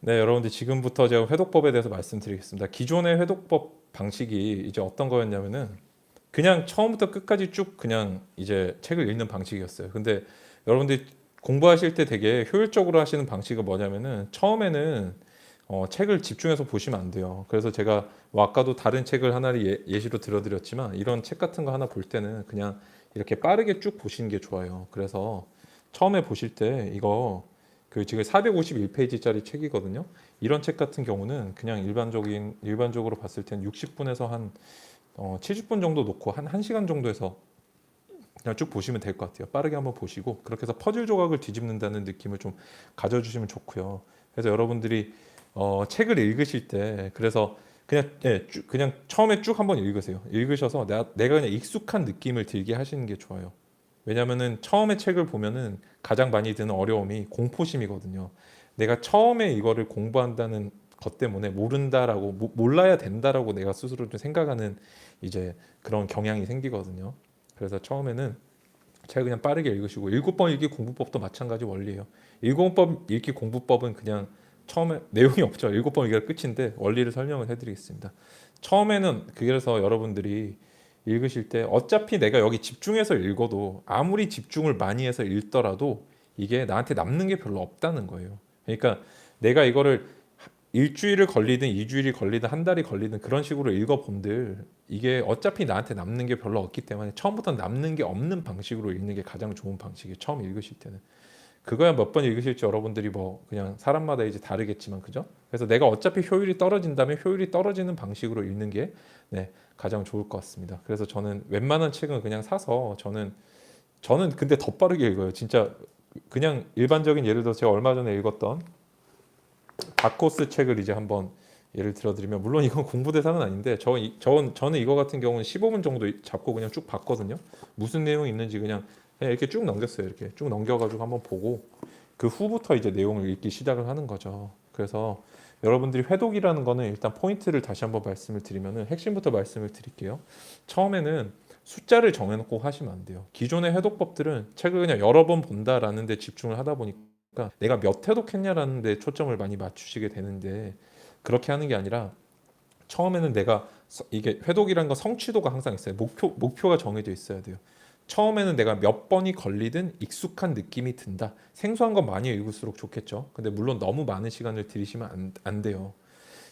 네, 여러분들 지금부터 제가 회독법에 대해서 말씀드리겠습니다. 기존의 회독법 방식이 이제 어떤 거였냐면은 그냥 처음부터 끝까지 쭉 그냥 이제 책을 읽는 방식이었어요. 근데 여러분들이 공부하실 때 되게 효율적으로 하시는 방식은 뭐냐면은 처음에는 책을 집중해서 보시면 안 돼요. 그래서 제가 뭐 아까도 다른 책을 하나를 예시로 들어드렸지만 이런 책 같은 거 하나 볼 때는 그냥 이렇게 빠르게 쭉 보시는 게 좋아요. 그래서 처음에 보실 때 이거 그 지금 451페이지짜리 책이거든요. 이런 책 같은 경우는 그냥 일반적으로 봤을 때는 60분에서 한 70분 정도 놓고 한 1시간 정도에서 그냥 쭉 보시면 될 것 같아요. 빠르게 한번 보시고 그렇게 해서 퍼즐 조각을 뒤집는다는 느낌을 좀 가져주시면 좋고요. 그래서 여러분들이 책을 읽으실 때 그래서 그냥 그냥 처음에 쭉 한번 읽으세요. 읽으셔서 내가 그냥 익숙한 느낌을 들게 하시는 게 좋아요. 왜냐면은 처음에 책을 보면은 가장 많이 드는 어려움이 공포심이거든요. 내가 처음에 이거를 공부한다는 것 때문에 모른다라고 몰라야 된다라고 내가 스스로 좀 생각하는 이제 그런 경향이 생기거든요. 그래서 처음에는 책 그냥 빠르게 읽으시고 일곱 번 읽기 공부법도 마찬가지 원리예요. 일곱 번 읽기 공부법은 그냥 처음에 내용이 없죠. 일곱 번 읽기가 끝인데 원리를 설명을 해드리겠습니다. 처음에는 그래서 여러분들이 읽으실 때 어차피 내가 여기 집중해서 읽어도 아무리 집중을 많이 해서 읽더라도 이게 나한테 남는 게 별로 없다는 거예요. 그러니까 내가 이거를 일주일을 걸리든 이주일이 걸리든 한 달이 걸리든 그런 식으로 읽어본들 이게 어차피 나한테 남는 게 별로 없기 때문에 처음부터 남는 게 없는 방식으로 읽는 게 가장 좋은 방식이에요. 처음 읽으실 때는. 그거야 몇 번 읽으실지 여러분들이 뭐 그냥 사람마다 이제 다르겠지만 그죠? 그래서 내가 어차피 효율이 떨어진다면 효율이 떨어지는 방식으로 읽는 게 네, 가장 좋을 것 같습니다. 그래서 저는 웬만한 책은 그냥 사서 저는 근데 더 빠르게 읽어요. 진짜 그냥 일반적인 예를 들어 제가 얼마 전에 읽었던 바코스 책을 이제 한번 예를 들어드리면 물론 이건 공부 대상은 아닌데 저는 이거 같은 경우는 15분 정도 잡고 그냥 쭉 봤거든요. 무슨 내용이 있는지 그냥 이렇게 쭉 넘겼어요. 이렇게 쭉 넘겨가지고 한번 보고 그 후부터 이제 내용을 읽기 시작을 하는 거죠. 그래서 여러분들이 회독이라는 거는 일단 포인트를 다시 한번 말씀을 드리면은 핵심부터 말씀을 드릴게요. 처음에는 숫자를 정해놓고 하시면 안 돼요. 기존의 회독법들은 책을 그냥 여러 번 본다라는 데 집중을 하다 보니까 내가 몇 회독했냐라는 데 초점을 많이 맞추시게 되는데 그렇게 하는 게 아니라 처음에는 내가 이게 회독이라는 건 성취도가 항상 있어요. 목표가 정해져 있어야 돼요. 처음에는 내가 몇 번이 걸리든 익숙한 느낌이 든다. 생소한 건 많이 읽을수록 좋겠죠. 근데 물론 너무 많은 시간을 들이시면 안 돼요.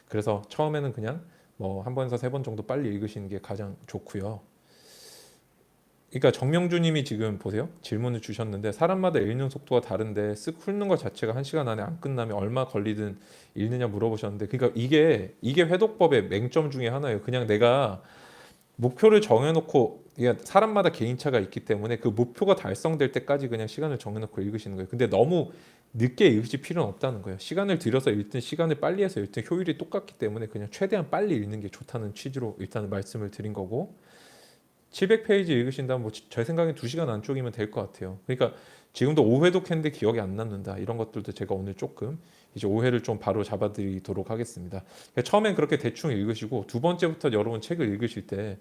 그래서 처음에는 그냥 뭐 한 번에서 세 번 정도 빨리 읽으시는 게 가장 좋고요. 그러니까 정명주님이 지금 보세요. 질문을 주셨는데 사람마다 읽는 속도가 다른데 쓱 훑는 것 자체가 1시간 안에 안 끝나면 얼마 걸리든 읽느냐 물어보셨는데 그러니까 이게 회독법의 맹점 중에 하나예요. 그냥 내가 목표를 정해놓고 이게 사람마다 개인차가 있기 때문에 그 목표가 달성될 때까지 그냥 시간을 정해놓고 읽으시는 거예요. 근데 너무 늦게 읽으실 필요는 없다는 거예요. 시간을 들여서 읽든 시간을 빨리 해서 읽든 효율이 똑같기 때문에 그냥 최대한 빨리 읽는 게 좋다는 취지로 일단 말씀을 드린 거고 700페이지 읽으신다면 뭐 제 생각엔 2시간 안쪽이면 될 것 같아요. 그러니까 지금도 5회독 했는데 기억이 안 남는다. 이런 것들도 제가 오늘 조금 이제 오해를 좀 바로 잡아드리도록 하겠습니다. 그러니까 처음엔 그렇게 대충 읽으시고 두 번째부터 여러분 책을 읽으실 때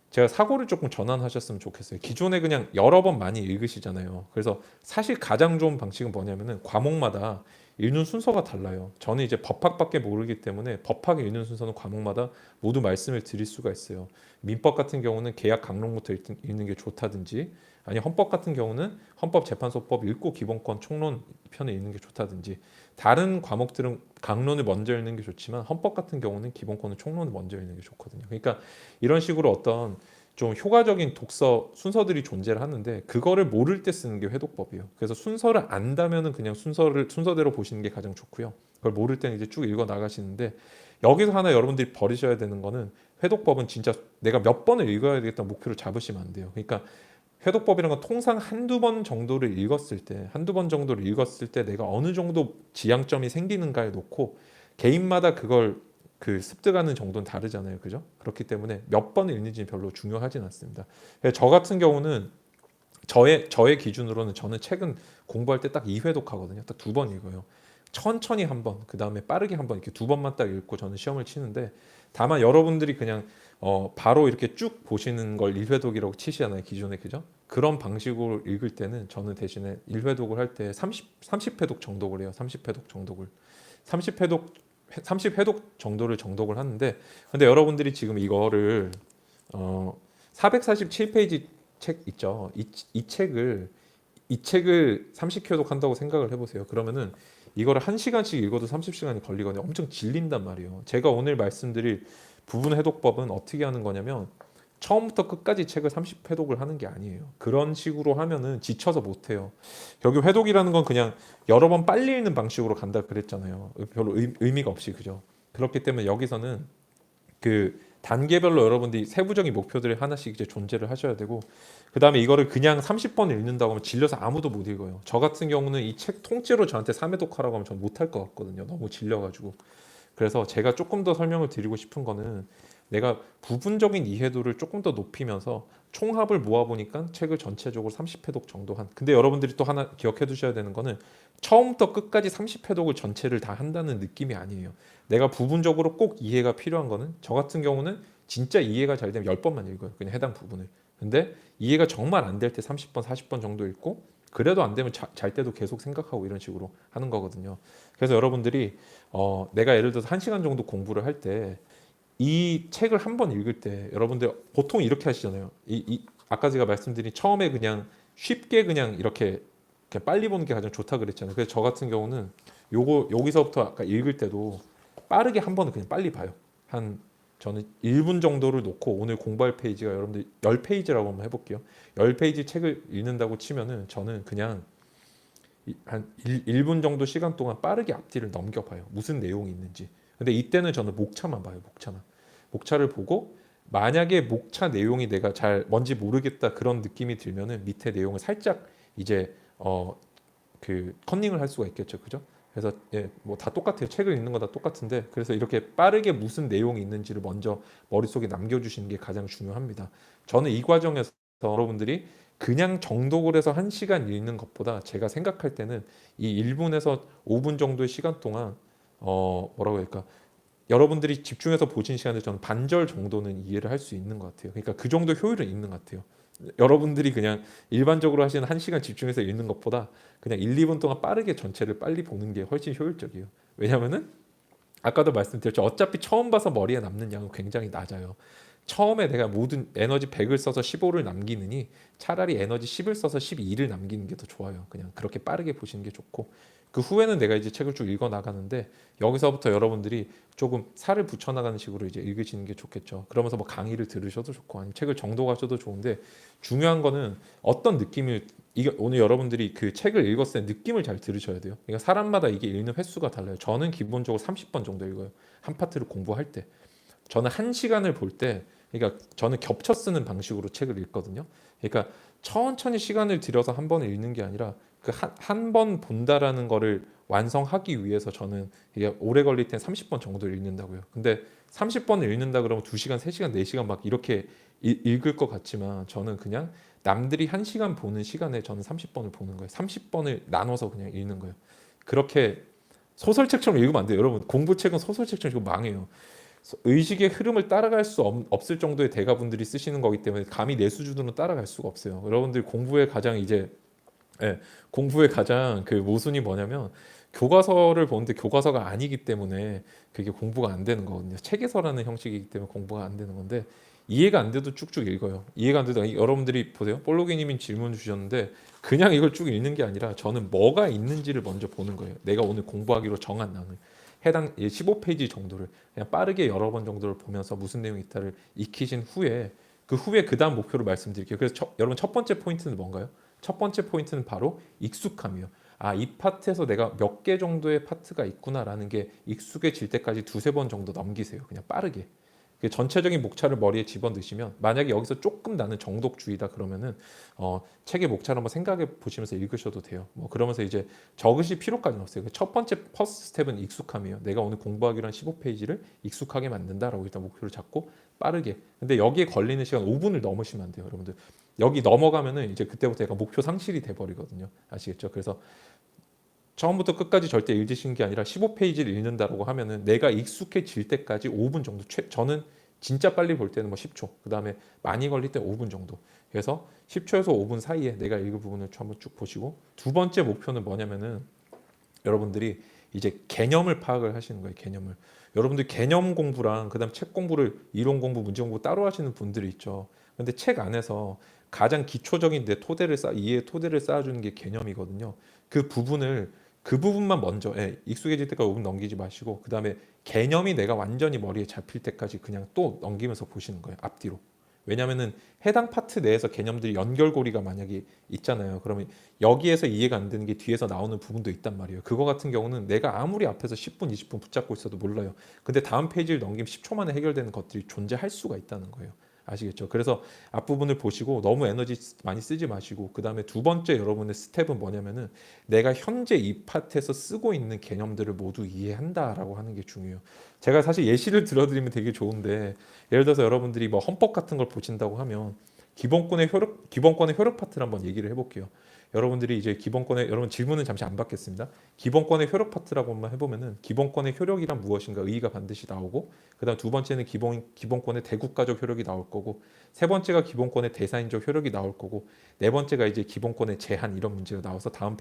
제가 사고를 조금 전환하셨으면 좋겠어요. 기존에 그냥 여러 번 많이 읽으시잖아요. 그래서 사실 가장 좋은 방식은 뭐냐면은 과목마다 읽는 순서가 달라요. 저는 이제 법학밖에 모르기 때문에 법학 읽는 순서는 과목마다 모두 말씀을 드릴 수가 있어요. 민법 같은 경우는 계약 강론부터 읽는 게 좋다든지 아니 헌법 같은 경우는 헌법재판소법 읽고 기본권 총론 편을 읽는 게 좋다든지 다른 과목들은 강론을 먼저 읽는 게 좋지만 헌법 같은 경우는 기본권은 총론을 먼저 읽는 게 좋거든요. 그러니까 이런 식으로 어떤 좀 효과적인 독서 순서들이 존재를 하는데 그거를 모를 때 쓰는 게 회독법이에요. 그래서 순서를 안다면은 그냥 순서대로 보시는 게 가장 좋고요. 그걸 모를 때는 이제 쭉 읽어 나가시는데 여기서 하나 여러분들이 버리셔야 되는 거는 회독법은 진짜 내가 몇 번을 읽어야 되겠다는 목표를 잡으시면 안 돼요. 그러니까 회독법이라는 건 통상 한두 번 정도를 읽었을 때, 한두 번 정도를 읽었을 때 내가 어느 정도 지향점이 생기는가에 놓고 개인마다 그걸 그 습득하는 정도는 다르잖아요. 그죠? 그렇기 때문에 몇 번을 읽는지 별로 중요하진 않습니다. 그래서 저 같은 경우는 저의 기준으로는 저는 책은 공부할 때 딱 2회독 하거든요. 딱 2번 읽어요. 천천히 한 번, 그 다음에 빠르게 한 번 이렇게 2번만 딱 읽고 저는 시험을 치는데 다만 여러분들이 그냥 바로 이렇게 쭉 보시는 걸 1회독이라고 치시잖아요. 기존에 그죠? 그런 방식으로 읽을 때는 저는 대신에 1회독을 할 때 30회독 정독을 해요. 30회독 정독을. 30회독 정도를 정독을 하는데, 근데 여러분들이 지금 이거를 447페이지 책 있죠. 이 책을 30회독 한다고 생각을 해보세요. 그러면은 이거를 1시간씩 읽어도 30시간이 걸리거든요. 엄청 질린단 말이에요. 제가 오늘 말씀드릴 부분 회독법은 어떻게 하는 거냐면 처음부터 끝까지 책을 30회독을 하는 게 아니에요. 그런 식으로 하면은 지쳐서 못해요. 여기 회독이라는 건 그냥 여러 번 빨리 읽는 방식으로 간다 그랬잖아요. 별로 의미가 없이, 그죠? 그렇기 때문에 여기서는 그 단계별로 여러분들이 세부적인 목표들을 하나씩 이제 존재를 하셔야 되고, 그 다음에 이거를 그냥 30번 읽는다고 하면 질려서 아무도 못 읽어요. 저 같은 경우는 이 책 통째로 저한테 3회독하라고 하면 전 못할 것 같거든요. 너무 질려가지고. 그래서 제가 조금 더 설명을 드리고 싶은 거는, 내가 부분적인 이해도를 조금 더 높이면서 총합을 모아보니까 책을 전체적으로 30회독 정도 한. 근데 여러분들이 또 하나 기억해 두셔야 되는 거는, 처음부터 끝까지 30회독을 전체를 다 한다는 느낌이 아니에요. 내가 부분적으로 꼭 이해가 필요한 거는, 저 같은 경우는 진짜 이해가 잘 되면 10번만 읽어요. 그냥 해당 부분을. 근데 이해가 정말 안 될 때 30번, 40번 정도 읽고, 그래도 안 되면 잘 때도 계속 생각하고 이런 식으로 하는 거거든요. 그래서 여러분들이 내가 예를 들어서 1시간 정도 공부를 할 때 이 책을 한 번 읽을 때 여러분들 보통 이렇게 하시잖아요. 아까 제가 말씀드린 처음에 그냥 쉽게 그냥 이렇게 빨리 보는 게 가장 좋다 그랬잖아요. 그래서 저 같은 경우는 여기서부터 아까 읽을 때도 빠르게 한 번은 그냥 빨리 봐요. 저는 1분 정도를 놓고, 오늘 공부할 페이지가 여러분들 10페이지라고 한번 해볼게요. 10페이지 책을 읽는다고 치면은 저는 그냥 한 1분 정도 시간 동안 빠르게 앞뒤를 넘겨봐요. 무슨 내용이 있는지. 근데 이때는 저는 목차만 봐요. 목차를 보고, 만약에 목차 내용이 내가 잘 뭔지 모르겠다 그런 느낌이 들면은 밑에 내용을 살짝 이제 그 컨닝을 할 수가 있겠죠, 그죠? 그래서 뭐 다 똑같아요. 책을 읽는 거 다 똑같은데, 그래서 이렇게 빠르게 무슨 내용이 있는지를 먼저 머릿속에 남겨주시는 게 가장 중요합니다. 저는 이 과정에서 여러분들이 그냥 정독을 해서 1시간 읽는 것보다, 제가 생각할 때는 이 1분에서 5분 정도의 시간 동안 뭐라고 할까, 여러분들이 집중해서 보신 시간을 저는 반절 정도는 이해를 할 수 있는 것 같아요. 그러니까 그 정도 효율은 있는 것 같아요. 여러분들이 그냥 일반적으로 하시는 1시간 집중해서 읽는 것보다 그냥 1, 2분 동안 빠르게 전체를 빨리 보는 게 훨씬 효율적이에요. 왜냐면은 아까도 말씀드렸죠. 어차피 처음 봐서 머리에 남는 양은 굉장히 낮아요. 처음에 내가 모든 에너지 100을 써서 15를 남기느니 차라리 에너지 10을 써서 12를 남기는 게 더 좋아요. 그냥 그렇게 빠르게 보시는 게 좋고, 그 후에는 내가 이제 책을 쭉 읽어 나가는데, 여기서부터 여러분들이 조금 살을 붙여 나가는 식으로 이제 읽으시는 게 좋겠죠. 그러면서 뭐 강의를 들으셔도 좋고, 아니면 책을 정독하셔도 좋은데, 중요한 거는 어떤 느낌을, 이게 오늘 여러분들이 그 책을 읽었을 때 느낌을 잘 들으셔야 돼요. 그러니까 사람마다 이게 읽는 횟수가 달라요. 저는 기본적으로 30번 정도 읽어요. 한 파트를 공부할 때. 저는 1시간을 볼 때, 그러니까 저는 겹쳐 쓰는 방식으로 책을 읽거든요. 그러니까 천천히 시간을 들여서 한 번을 읽는 게 아니라, 그 한 번 본다라는 거를 완성하기 위해서 저는 이게 오래 걸릴 땐 30번 정도 읽는다고요. 근데 30번을 읽는다 그러면 2시간, 3시간, 4시간 막 이렇게 읽을 것 같지만, 저는 그냥 남들이 1시간 보는 시간에 저는 30번을 보는 거예요. 30번을 나눠서 그냥 읽는 거예요. 그렇게 소설책처럼 읽으면 안 돼요. 여러분, 공부책은 소설책처럼 읽으면 망해요. 의식의 흐름을 따라갈 수 없을 정도의 대가분들이 쓰시는 거기 때문에 감히 내 수준으로 따라갈 수가 없어요. 여러분들 공부에 가장 공부의 가장 그 모순이 뭐냐면, 교과서를 보는데 교과서가 아니기 때문에 그게 공부가 안 되는 거거든요. 책에서라는 형식이기 때문에 공부가 안 되는 건데, 이해가 안 돼도 쭉쭉 읽어요. 이해가 안 돼도, 여러분들이 보세요. 볼로기님이 질문 주셨는데 그냥 이걸 쭉 읽는 게 아니라, 저는 뭐가 있는지를 먼저 보는 거예요. 내가 오늘 공부하기로 정한 나는 해당 15페이지 정도를 그냥 빠르게 여러 번 정도를 보면서 무슨 내용이 있다를 익히신 후에, 그 다음 목표를 말씀드릴게요. 그래서 여러분 첫 번째 포인트는 뭔가요? 첫 번째 포인트는 바로 익숙함이에요. 이 파트에서 내가 몇 개 정도의 파트가 있구나라는 게 익숙해질 때까지 2-3번 정도 넘기세요. 그냥 빠르게. 그 전체적인 목차를 머리에 집어넣으시면, 만약에 여기서 조금 나는 정독주의다 그러면은 책의 목차를 한번 생각해 보시면서 읽으셔도 돼요. 뭐 그러면서 이제 적으실 필요까지는 없어요. 첫 번째 퍼스트 스텝은 익숙함이에요. 내가 오늘 공부하기로 한 15페이지를 익숙하게 만든다라고 일단 목표를 잡고 빠르게. 근데 여기에 걸리는 시간 5분을 넘으시면 안 돼요, 여러분들. 여기 넘어가면은 이제 그때부터 약간 목표 상실이 돼 버리거든요. 아시겠죠? 그래서 처음부터 끝까지 절대 읽으시는 게 아니라 15페이지를 읽는다라고 하면은 내가 익숙해질 때까지 5분 정도, 저는 진짜 빨리 볼 때는 뭐 10초, 그 다음에 많이 걸릴 때 5분 정도. 그래서 10초에서 5분 사이에 내가 읽을 부분을 한번 쭉 보시고, 두 번째 목표는 뭐냐면은, 여러분들이 이제 개념을 파악을 하시는 거예요. 개념을. 여러분들 개념 공부랑 그다음 책 공부를 이론 공부, 문제 공부 따로 하시는 분들이 있죠. 근데 책 안에서 가장 기초적인 내 토대를 이해의 토대를 쌓아주는 게 개념이거든요. 그 부분을 그 부분만 먼저 익숙해질 때까지 5분 넘기지 마시고 그다음에 개념이 내가 완전히 머리에 잡힐 때까지 그냥 또 넘기면서 보시는 거예요. 앞뒤로. 왜냐하면은 해당 파트 내에서 개념들이 연결고리가 만약에 있잖아요. 그러면 여기에서 이해가 안 되는 게 뒤에서 나오는 부분도 있단 말이에요. 그거 같은 경우는 내가 아무리 앞에서 10분, 20분 붙잡고 있어도 몰라요. 근데 다음 페이지를 넘기면 10초 만에 해결되는 것들이 존재할 수가 있다는 거예요. 아시겠죠? 그래서 앞부분을 보시고 너무 에너지 많이 쓰지 마시고 그 다음에 두 번째 여러분의 스텝은 뭐냐면은 내가 현재 이 파트에서 쓰고 있는 개념들을 모두 이해한다라고 하는 게 중요해요. 제가 사실 예시를 들어드리면 되게 좋은데 예를 들어서 여러분들이 뭐 헌법 같은 걸 보신다고 하면 기본권의 효력 파트를 한번 얘기를 해볼게요. 여러분들이 이제 기본권의 여러분 질문은 잠시 안 받겠습니다. 기본권의 효력 파트라고 한번 해보면은 기본권의 효력이란 무엇인가 의의가 반드시 나오고 그다음 두 번째는 기본권의 대국가적 효력이 나올 거고 세 번째가 기본권의 대사인적 효력이 나올 거고 네 번째가 이제 기본권의 제한 이런 문제가 나와서 다음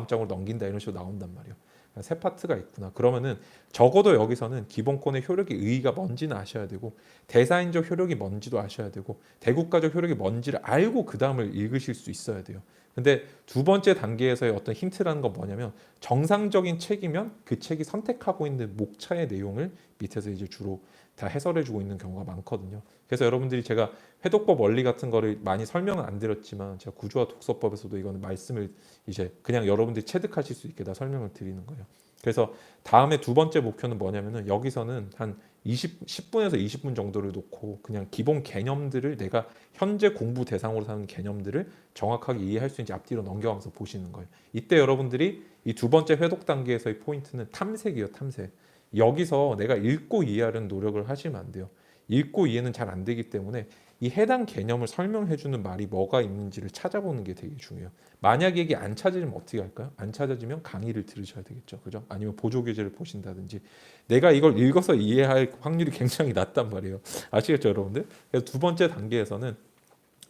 장으로 넘긴다 이런 식으로 나온단 말이에요. 세 파트가 있구나. 그러면은 적어도 여기서는 기본권의 효력이 의의가 뭔지는 아셔야 되고 대사인적 효력이 뭔지도 아셔야 되고 대국가적 효력이 뭔지를 알고 그 다음을 읽으실 수 있어야 돼요. 근데 두 번째 단계에서의 어떤 힌트라는 건 뭐냐면 정상적인 책이면 그 책이 선택하고 있는 목차의 내용을 밑에서 이제 주로 다 해설해주고 있는 경우가 많거든요. 그래서 여러분들이 제가 회독법 원리 같은 거를 많이 설명은 안 드렸지만 제가 구조화 독서법에서도 이거는 말씀을 이제 그냥 여러분들이 체득하실 수 있게 다 설명을 드리는 거예요. 그래서 다음에 두 번째 목표는 뭐냐면은 여기서는 한 10분에서 20분 정도를 놓고 그냥 기본 개념들을 내가 현재 공부 대상으로 삼는 개념들을 정확하게 이해할 수 있는지 앞뒤로 넘겨가면서 보시는 거예요. 이때 여러분들이 이 두 번째 회독 단계에서의 포인트는 탐색이에요. 탐색. 여기서 내가 읽고 이해하려는 노력을 하시면 안 돼요. 읽고 이해는 잘 안 되기 때문에 이 해당 개념을 설명해 주는 말이 뭐가 있는지를 찾아보는 게 되게 중요해요. 만약에 이게 안 찾으면 어떻게 할까요? 안 찾아지면 강의를 들으셔야 되겠죠. 그죠? 아니면 보조교재를 보신다든지 내가 이걸 읽어서 이해할 확률이 굉장히 낮단 말이에요. 아시겠죠, 여러분들? 그래서 두 번째 단계에서는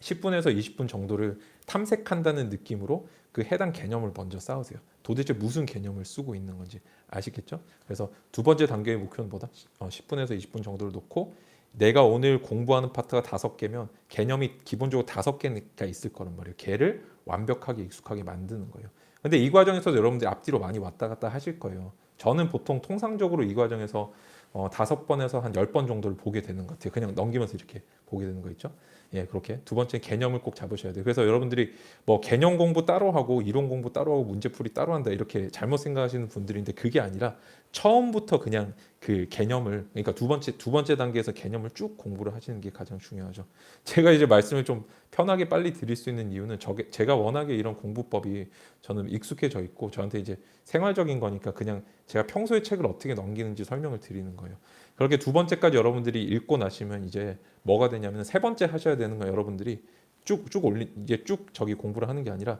10분에서 20분 정도를 탐색한다는 느낌으로 그 해당 개념을 먼저 쌓으세요. 도대체 무슨 개념을 쓰고 있는 건지 아시겠죠? 그래서 두 번째 단계의 목표는 뭐다? 10분에서 20분 정도를 놓고 내가 오늘 공부하는 파트가 5개면 개념이 기본적으로 5개가 있을 거란 말이에요. 걔를 완벽하게 익숙하게 만드는 거예요. 근데 이 과정에서 여러분들이 앞뒤로 많이 왔다 갔다 하실 거예요. 저는 보통 통상적으로 이 과정에서 5번에서 한 10번 정도를 보게 되는 것 같아요. 그냥 넘기면서 이렇게 보게 되는 거 있죠. 예, 그렇게 두 번째 개념을 꼭 잡으셔야 돼요. 그래서 여러분들이 뭐 개념 공부 따로 하고 이론 공부 따로 하고 문제풀이 따로 한다 이렇게 잘못 생각하시는 분들인데 그게 아니라 처음부터 그냥 그 개념을 그러니까 두 번째 단계에서 개념을 쭉 공부를 하시는 게 가장 중요하죠. 제가 이제 말씀을 좀 편하게 빨리 드릴 수 있는 이유는 제가 워낙에 이런 공부법이 저는 익숙해져 있고 저한테 이제 생활적인 거니까 그냥 제가 평소에 책을 어떻게 넘기는지 설명을 드리는 거예요. 그렇게 두 번째까지 여러분들이 읽고 나시면 이제 뭐가 되냐면 세 번째 하셔야 되는 건 여러분들이 이제 쭉 저기 공부를 하는 게 아니라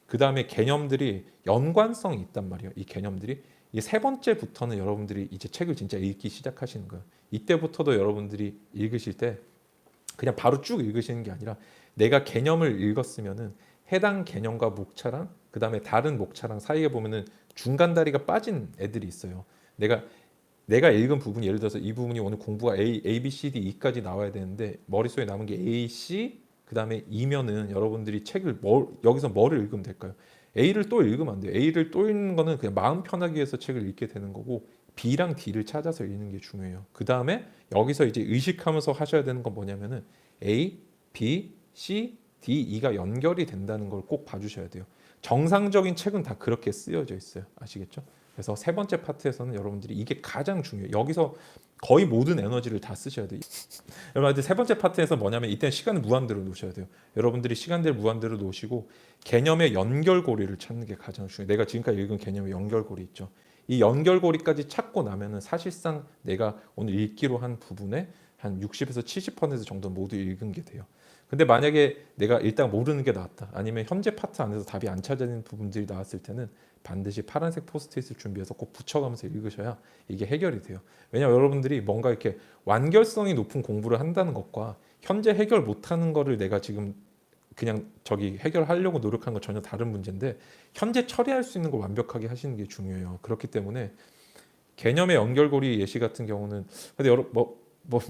그 다음에 개념들이 연관성이 있단 말이에요. 이 개념들이 이 세 번째부터는 여러분들이 이제 책을 진짜 읽기 시작하시는 거예요. 이때부터도 여러분들이 읽으실 때 그냥 바로 쭉 읽으시는 게 아니라 내가 개념을 읽었으면은 해당 개념과 목차랑 그 다음에 다른 목차랑 사이에 보면은 중간 다리가 빠진 애들이 있어요. 내가 읽은 부분이 예를 들어서 이 부분이 오늘 공부가 A, B, C, D, E까지 나와야 되는데 머릿속에 남은 게 A, C 그 다음에 E면은 여러분들이 책을 여기서 뭐를 읽으면 될까요? A를 또 읽으면 안 돼요. A를 또 읽는 거는 그냥 마음 편하기 위해서 책을 읽게 되는 거고 B랑 D를 찾아서 읽는 게 중요해요. 그 다음에 여기서 이제 의식하면서 하셔야 되는 건 뭐냐면은 A, B, C, D, E가 연결이 된다는 걸 꼭 봐주셔야 돼요. 정상적인 책은 다 그렇게 쓰여져 있어요. 아시겠죠? 그래서 세 번째 파트에서는 여러분들이 이게 가장 중요해요. 여기서 거의 모든 에너지를 다 쓰셔야 돼요. 여러분들 세 번째 파트에서 뭐냐면 이때는 시간을 무한대로 놓으셔야 돼요. 여러분들이 시간대를 무한대로 놓으시고 개념의 연결고리를 찾는 게 가장 중요해요. 내가 지금까지 읽은 개념의 연결고리 있죠. 이 연결고리까지 찾고 나면은 사실상 내가 오늘 읽기로 한 부분에 한 60에서 70% 정도 모두 읽은 게 돼요. 근데 만약에 내가 일단 모르는 게 나왔다. 아니면 현재 파트 안에서 답이 안 찾아지는 부분들이 나왔을 때는 반드시 파란색 포스트잇을 준비해서 꼭 붙여가면서 읽으셔야 이게 해결이 돼요. 왜냐하면 여러분들이 뭔가 이렇게 완결성이 높은 공부를 한다는 것과 현재 해결 못하는 거를 내가 지금 그냥 저기 해결하려고 노력한 건 전혀 다른 문제인데 현재 처리할 수 있는 걸 완벽하게 하시는 게 중요해요. 그렇기 때문에 개념의 연결고리 예시 같은 경우는 근데 여러 뭐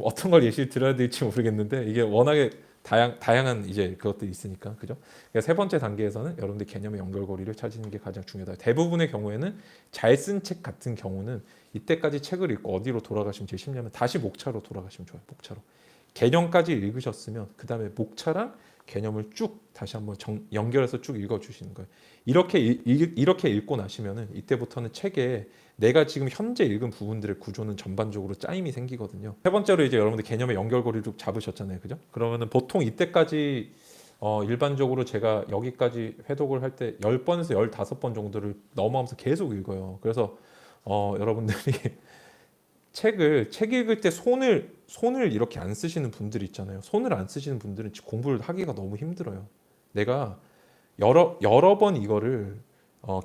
어떤 걸 예시를 들어야 될지 모르겠는데 이게 워낙에 다양한 이제 그것들이 있으니까 그죠? 그러니까 세 번째 단계에서는 여러분들 개념의 연결고리를 찾으는 게 가장 중요하다. 대부분의 경우에는 잘 쓴 책 같은 경우는 이때까지 책을 읽고 어디로 돌아가시면 제일 쉽냐면 다시 목차로 돌아가시면 좋아요. 목차로. 개념까지 읽으셨으면 그 다음에 목차랑 개념을 쭉 다시 한번 연결해서 쭉 읽어주시는 거예요. 이렇게 읽고 나시면은 이때부터는 책에 내가 지금 현재 읽은 부분들의 구조는 전반적으로 짜임이 생기거든요. 세 번째로 이제 여러분들 개념의 연결고리를 잡으셨잖아요, 그죠? 그러면은 보통 이때까지 일반적으로 제가 여기까지 회독을 할 때 10번에서 15번 정도를 넘어가면서 계속 읽어요. 그래서 여러분들이 책 읽을 때 손을 이렇게 안 쓰시는 분들이 있잖아요. 손을 안 쓰시는 분들은 공부를 하기가 너무 힘들어요. 내가 여러 번 이거를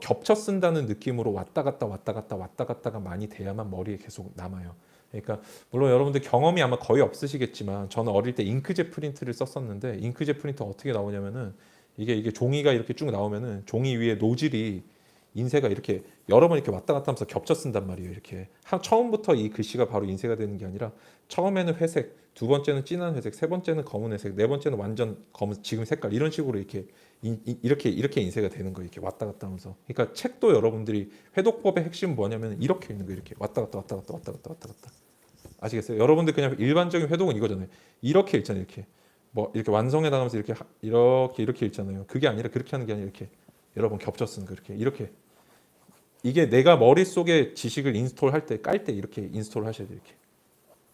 겹쳐 쓴다는 느낌으로 왔다 갔다가 많이 돼야만 머리에 계속 남아요. 그러니까 물론 여러분들 경험이 아마 거의 없으시겠지만 저는 어릴 때 잉크젯 프린트를 썼었는데 잉크젯 프린트 어떻게 나오냐면은 이게 종이가 이렇게 쭉 나오면은 종이 위에 노즐이 인쇄가 이렇게 여러 번 이렇게 왔다 갔다 하면서 겹쳐 쓴단 말이에요. 이렇게 처음부터 이 글씨가 바로 인쇄가 되는 게 아니라 처음에는 회색, 두 번째는 진한 회색, 세 번째는 검은 회색, 네 번째는 완전 검은 지금 색깔 이런 식으로 이렇게 인쇄가 되는 거예요. 이렇게 왔다 갔다 하면서. 그러니까 책도 여러분들이 회독법의 핵심은 뭐냐면 이렇게 있는 거예요. 이렇게 왔다 갔다. 아시겠어요? 여러분들 그냥 일반적인 회독은 이거잖아요. 이렇게 읽잖아요. 이렇게 뭐 이렇게 완성해 나가면서 이렇게 읽잖아요. 그게 아니라 그렇게 하는 게 아니라 이렇게 여러 번 겹쳐 쓰는 거 이렇게 이게 내가 머릿속에 지식을 인스톨할 때 깔 때 이렇게 인스톨 하셔야 돼요. 이렇게.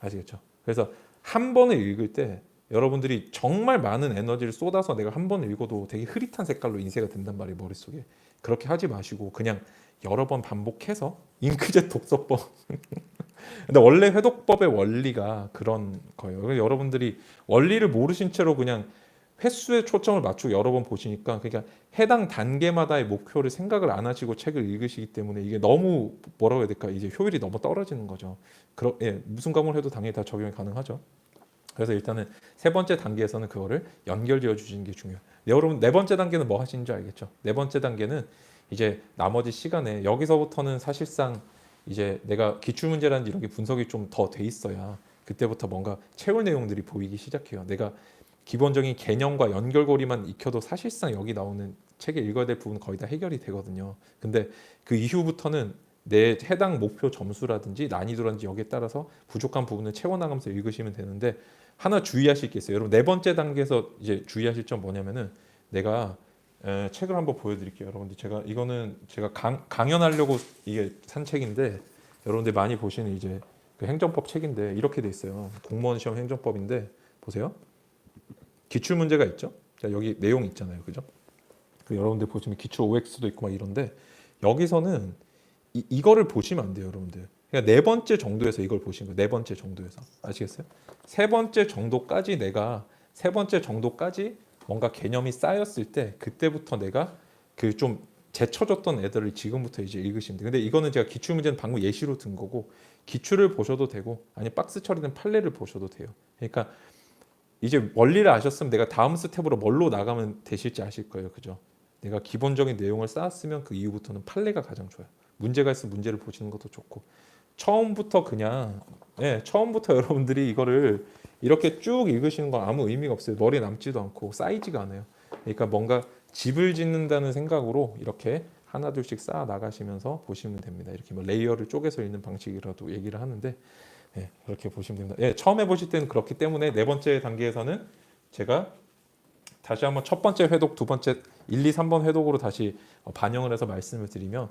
아시겠죠? 그래서 한 번을 읽을 때 여러분들이 정말 많은 에너지를 쏟아서 내가 한 번 읽어도 되게 흐릿한 색깔로 인쇄가 된단 말이에요. 머릿속에. 그렇게 하지 마시고 그냥 여러 번 반복해서 잉크젯 독서법 근데 원래 회독법의 원리가 그런 거예요. 그래서 여러분들이 원리를 모르신 채로 그냥 횟수에 초점을 맞추고 여러 번 보시니까 그러니까 해당 단계마다의 목표를 생각을 안 하시고 책을 읽으시기 때문에 이게 너무 뭐라고 해야 될까 이제 효율이 너무 떨어지는 거죠. 무슨 과목을 해도 당연히 다 적용이 가능하죠. 그래서 일단은 세 번째 단계에서는 그거를 연결지어 주시는 게 중요해요. 여러분 네 번째 단계는 뭐 하시는 줄 알겠죠? 네 번째 단계는 이제 나머지 시간에 여기서부터는 사실상 이제 내가 기출문제라든지 이런 게 분석이 좀 더 돼 있어야 그때부터 뭔가 채울 내용들이 보이기 시작해요. 내가 기본적인 개념과 연결고리만 익혀도 사실상 여기 나오는 책에 읽어야 될 부분 거의 다 해결이 되거든요. 근데 그 이후부터는 내 해당 목표 점수라든지 난이도라든지 여기에 따라서 부족한 부분을 채워나가면서 읽으시면 되는데 하나 주의하실 게 있어요. 여러분 네 번째 단계에서 이제 주의하실 점 뭐냐면은 내가 책을 한번 보여드릴게요. 여러분들 이거는 제가 강연하려고 이게 산 책인데 여러분들 많이 보시는 이제 그 행정법 책인데 이렇게 돼 있어요. 공무원 시험 행정법인데 보세요. 기출 문제가 있죠. 자, 여기 내용이 있잖아요, 그죠? 그 여러분들 보시면 기출 OX도 있고 막 이런데 여기서는 이거를 보시면 안 돼요, 여러분들. 그러니까 네 번째 정도에서 이걸 보시는 거예요. 네 번째 정도에서 아시겠어요? 세 번째 정도까지 뭔가 개념이 쌓였을 때 그때부터 내가 그 좀 제쳐졌던 애들을 지금부터 이제 읽으시면 돼요. 근데 이거는 제가 기출 문제는 방금 예시로 든 거고 기출을 보셔도 되고 아니 박스 처리된 판례를 보셔도 돼요. 그러니까 이제 원리를 아셨으면 내가 다음 스텝으로 뭘로 나가면 되실지 아실 거예요. 그죠? 내가 기본적인 내용을 쌓았으면 그 이후부터는 판례가 가장 좋아요. 문제가 있으면 문제를 보시는 것도 좋고 처음부터 처음부터 여러분들이 이거를 이렇게 쭉 읽으시는 건 아무 의미가 없어요. 머리에 남지도 않고 쌓이지가 않아요. 그러니까 뭔가 집을 짓는다는 생각으로 이렇게 하나 둘씩 쌓아 나가시면서 보시면 됩니다. 이렇게 뭐 레이어를 쪼개서 읽는 방식이라도 얘기를 하는데 그렇게 보시면 됩니다. 처음 해보실 때는 그렇기 때문에 네 번째 단계에서는 제가 다시 한번 첫 번째 회독, 두 번째 1, 2, 3번 회독으로 다시 반영을 해서 말씀을 드리면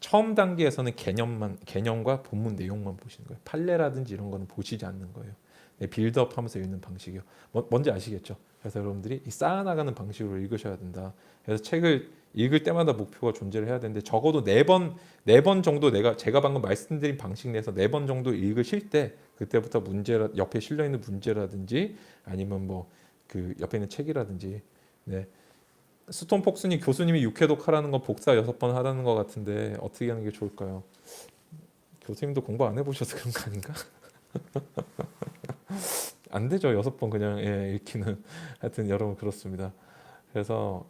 처음 단계에서는 개념과 본문 내용만 보시는 거예요. 판례라든지 이런 거는 보시지 않는 거예요. 빌드업 하면서 읽는 방식이요. 뭔지 아시겠죠? 그래서 여러분들이 쌓아나가는 방식으로 읽으셔야 된다. 그래서 책을 읽을 때마다 목표가 존재를 해야 되는데 적어도 네 번 정도 제가 방금 말씀드린 방식 내에서 네 번 정도 읽으실 때 그때부터 옆에 실려 있는 문제라든지 아니면 뭐 그 옆에 있는 책이라든지 스톤 폭스님 교수님이 육회독 하라는 건 복사 6번 하라는 것 같은데 어떻게 하는 게 좋을까요? 교수님도 공부 안 해보셔서 그런 거 아닌가? 안 되죠. 6번 그냥 읽기는 하여튼 여러분 그렇습니다. 그래서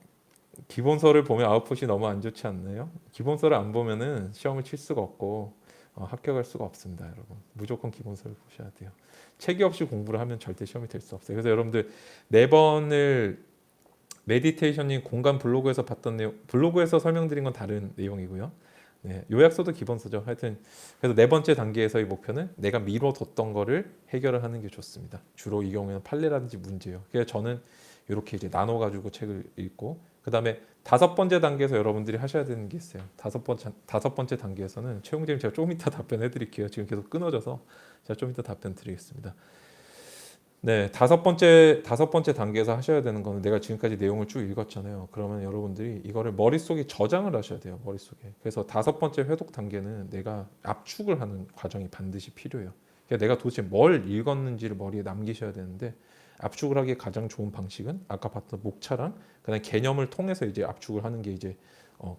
기본서를 보면 아웃풋이 너무 안 좋지 않나요? 기본서를 안 보면은 시험을 칠 수가 없고 합격할 수가 없습니다, 여러분. 무조건 기본서를 보셔야 돼요. 체계 없이 공부를 하면 절대 시험이 될 수 없어요. 그래서 여러분들 4번을 메디테이션인 공간 블로그에서 봤던 내용, 블로그에서 설명드린 건 다른 내용이고요. 네, 요약서도 기본서죠. 하여튼 그래서 4번째 단계에서의 목표는 내가 미뤄뒀던 거를 해결을 하는 게 좋습니다. 주로 이 경우에는 판례라든지 문제예요. 그래서 저는 이렇게 이제 나눠 가지고 책을 읽고 그다음에 5번째 단계에서 여러분들이 하셔야 되는 게 있어요. 다섯 번째 단계에서는 최용재님 제가 좀 이따 답변해 드릴게요. 지금 계속 끊어져서 제가 좀 이따 답변 드리겠습니다. 네, 다섯 번째 단계에서 하셔야 되는 거는 내가 지금까지 내용을 쭉 읽었잖아요. 그러면 여러분들이 이거를 머릿속에 저장을 하셔야 돼요. 머릿속에. 그래서 5번째 회독 단계는 내가 압축을 하는 과정이 반드시 필요해요. 그러니까 내가 도대체 뭘 읽었는지를 머리에 남기셔야 되는데 압축을 하기에 가장 좋은 방식은 아까 봤던 목차랑 그다음 개념을 통해서 이제 압축을 하는 게 이제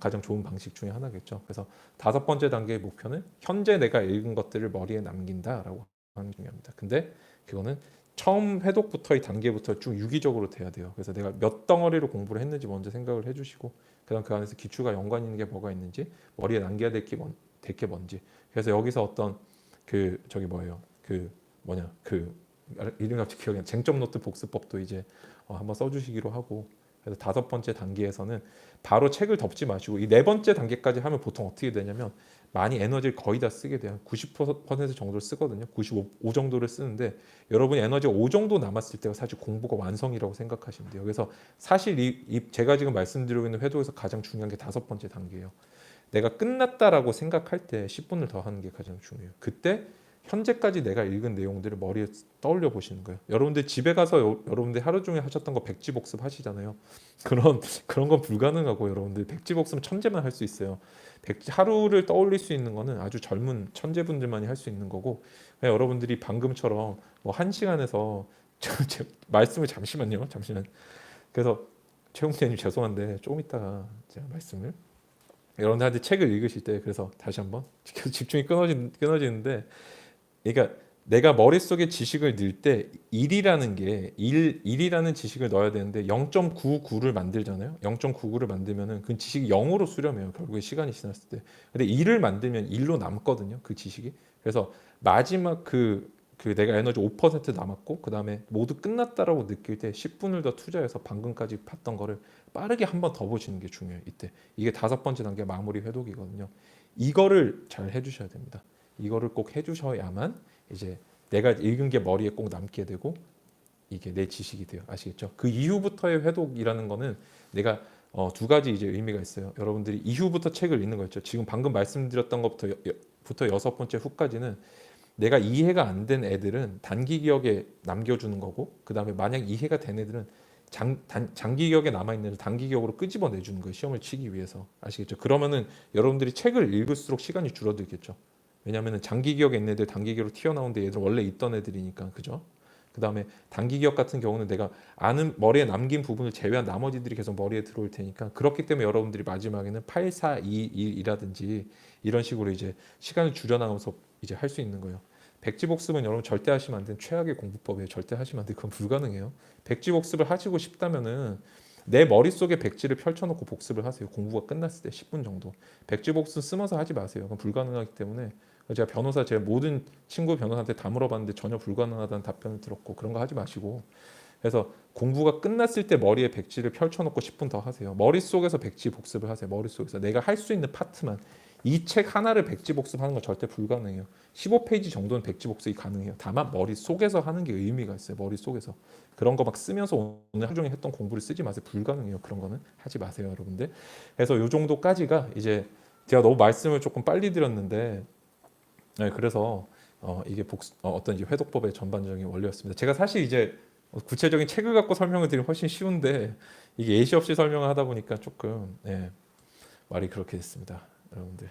가장 좋은 방식 중에 하나겠죠. 그래서 5번째 단계의 목표는 현재 내가 읽은 것들을 머리에 남긴다라고 하는 게 중요합니다. 근데 그거는 처음 회독부터의 단계부터 쭉 유기적으로 돼야 돼요. 그래서 내가 몇 덩어리로 공부를 했는지 먼저 생각을 해주시고 그다음 그 안에서 기출과 연관 있는 게 뭐가 있는지 머리에 남겨야 될 게 뭔지 그래서 여기서 어떤 그 저기 뭐예요 그 뭐냐 그 이름 갑자기 기억이 안 나. 쟁점 노트 복습법도 이제 한번 써주시기로 하고 그래서 5번째 단계에서는 바로 책을 덮지 마시고 이 4번째 단계까지 하면 보통 어떻게 되냐면 많이 에너지를 거의 다 쓰게 돼요. 90% 정도를 쓰거든요. 95 정도를 쓰는데 여러분이 에너지가 5 정도 남았을 때가 사실 공부가 완성이라고 생각하시면 돼요. 그래서 사실 제가 지금 말씀드리고 있는 회도에서 가장 중요한 게 5번째 단계예요. 내가 끝났다라고 생각할 때 10분을 더 하는 게 가장 중요해요. 그때 현재까지 내가 읽은 내용들을 머리에 떠올려 보시는 거예요. 여러분들 집에 가서 여러분들 하루 종일 하셨던 거 백지복습 하시잖아요. 그런 건 불가능하고 여러분들 백지복습은 천재만 할 수 있어요. 하루를 떠올릴 수 있는 거는 아주 젊은 천재분들만이 할 수 있는 거고 여러분들이 방금처럼 뭐 1시간에서 말씀을 잠시만. 그래서 최홍재님 죄송한데 조금 있다가 제가 말씀을 여러분들한테 책을 읽으실 때 그래서 다시 한번 계속 집중이 끊어지는데 그러니까 내가 머릿속에 지식을 넣을 때 1이라는 지식을 넣어야 되는데 0.99를 만들잖아요. 0.99를 만들면은 그 지식이 0으로 수렴해요. 결국에 시간이 지났을 때. 근데 1을 만들면 1로 남거든요. 그 지식이. 그래서 마지막 그 내가 에너지 5% 남았고 그다음에 모두 끝났다라고 느낄 때 10분을 더 투자해서 방금까지 봤던 거를 빠르게 한 번 더 보시는 게 중요해요. 이때. 이게 5번째 단계 마무리 회독이거든요. 이거를 잘 해주셔야 됩니다. 이거를 꼭 해주셔야만 이제 내가 읽은 게 머리에 꼭 남게 되고 이게 내 지식이 돼요. 아시겠죠? 그 이후부터의 회독이라는 거는 내가 2가지 이제 의미가 있어요. 여러분들이 이후부터 책을 읽는 거였죠. 지금 방금 말씀드렸던 것부터 6번째 후까지는 내가 이해가 안 된 애들은 단기 기억에 남겨주는 거고 그 다음에 만약 이해가 된 애들은 장기 기억에 남아있는 애들 단기 기억으로 끄집어내주는 거예요. 시험을 치기 위해서. 아시겠죠? 그러면은 여러분들이 책을 읽을수록 시간이 줄어들겠죠. 왜냐하면 장기 기억에 있는 애들 단기 기억으로 튀어나오는데 얘들 원래 있던 애들이니까 그죠? 그 다음에 단기 기억 같은 경우는 내가 아는 머리에 남긴 부분을 제외한 나머지들이 계속 머리에 들어올 테니까 그렇기 때문에 여러분들이 마지막에는 8, 4, 2, 1이라든지 이런 식으로 이제 시간을 줄여나가면서 이제 할 수 있는 거예요. 백지복습은 여러분 절대 하시면 안 되는 최악의 공부법이에요. 절대 하시면 안 돼요. 그건 불가능해요. 백지복습을 하시고 싶다면은 내 머릿속에 백지를 펼쳐놓고 복습을 하세요. 공부가 끝났을 때 10분 정도. 백지복습 쓰면서 하지 마세요. 그건 불가능하기 때문에 제가 제 모든 친구 변호사한테 다 물어봤는데 전혀 불가능하다는 답변을 들었고 그런 거 하지 마시고 그래서 공부가 끝났을 때 머리에 백지를 펼쳐놓고 10분 더 하세요. 머릿속에서 백지 복습을 하세요. 머릿속에서 내가 할 수 있는 파트만 이 책 하나를 백지 복습하는 건 절대 불가능해요. 15페이지 정도는 백지 복습이 가능해요. 다만 머릿속에서 하는 게 의미가 있어요. 머릿속에서 그런 거 막 쓰면서 오늘 하루 종일 했던 공부를 쓰지 마세요. 불가능해요. 그런 거는 하지 마세요, 여러분들. 그래서 요 정도까지가 이제 제가 너무 말씀을 조금 빨리 드렸는데 네, 그래서 이게 어떤 이제 회독법의 전반적인 원리였습니다. 제가 사실 이제 구체적인 책을 갖고 설명을 드리면 훨씬 쉬운데 이게 예시 없이 설명을 하다 보니까 조금 말이 그렇게 됐습니다, 여러분들.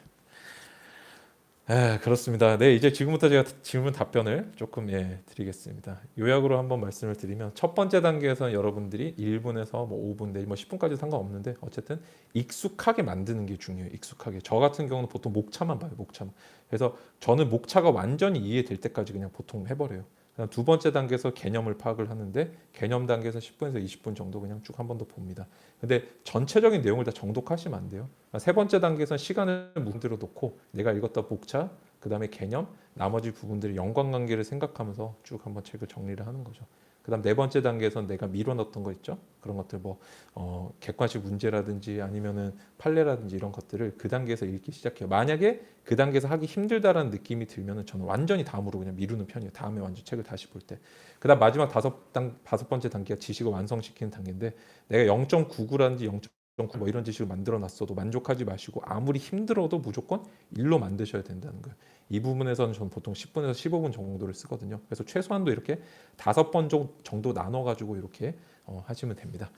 그렇습니다. 네, 이제 지금부터 제가 질문 답변을 조금 드리겠습니다. 요약으로 한번 말씀을 드리면 첫 번째 단계에서는 여러분들이 1분에서 뭐 5분 내지 뭐 10분까지 상관없는데 어쨌든 익숙하게 만드는 게 중요해요. 익숙하게. 저 같은 경우는 보통 목차만 봐요. 목차만. 그래서 저는 목차가 완전히 이해될 때까지 그냥 보통 해버려요. 그다음 두 번째 단계에서 개념을 파악을 하는데 개념 단계에서 10분에서 20분 정도 그냥 쭉 한 번 더 봅니다. 근데 전체적인 내용을 다 정독하시면 안 돼요. 세 번째 단계에서는 시간을 문제로 놓고 내가 읽었던 목차, 그다음에 개념, 나머지 부분들의 연관관계를 생각하면서 쭉 한번 책을 정리를 하는 거죠. 그다음 네 번째 단계에서는 내가 미뤄놨던 거 있죠. 그런 것들 뭐 객관식 문제라든지 아니면은 판례라든지 이런 것들을 그 단계에서 읽기 시작해요. 만약에 그 단계에서 하기 힘들다라는 느낌이 들면은 저는 완전히 다음으로 그냥 미루는 편이에요. 다음에 완전 책을 다시 볼 때. 그다음 마지막 다섯 번째 단계가 지식을 완성시키는 단계인데 내가 0.99라든지 0.9 뭐 이런 지식을 만들어 놨어도 만족하지 마시고 아무리 힘들어도 무조건 일로 만드셔야 된다는 거예요. 이 부분에서는 저는 보통 10분에서 15분 정도를 쓰거든요. 그래서 최소한도 이렇게 5번 정도 나눠 가지고 이렇게 하시면 됩니다.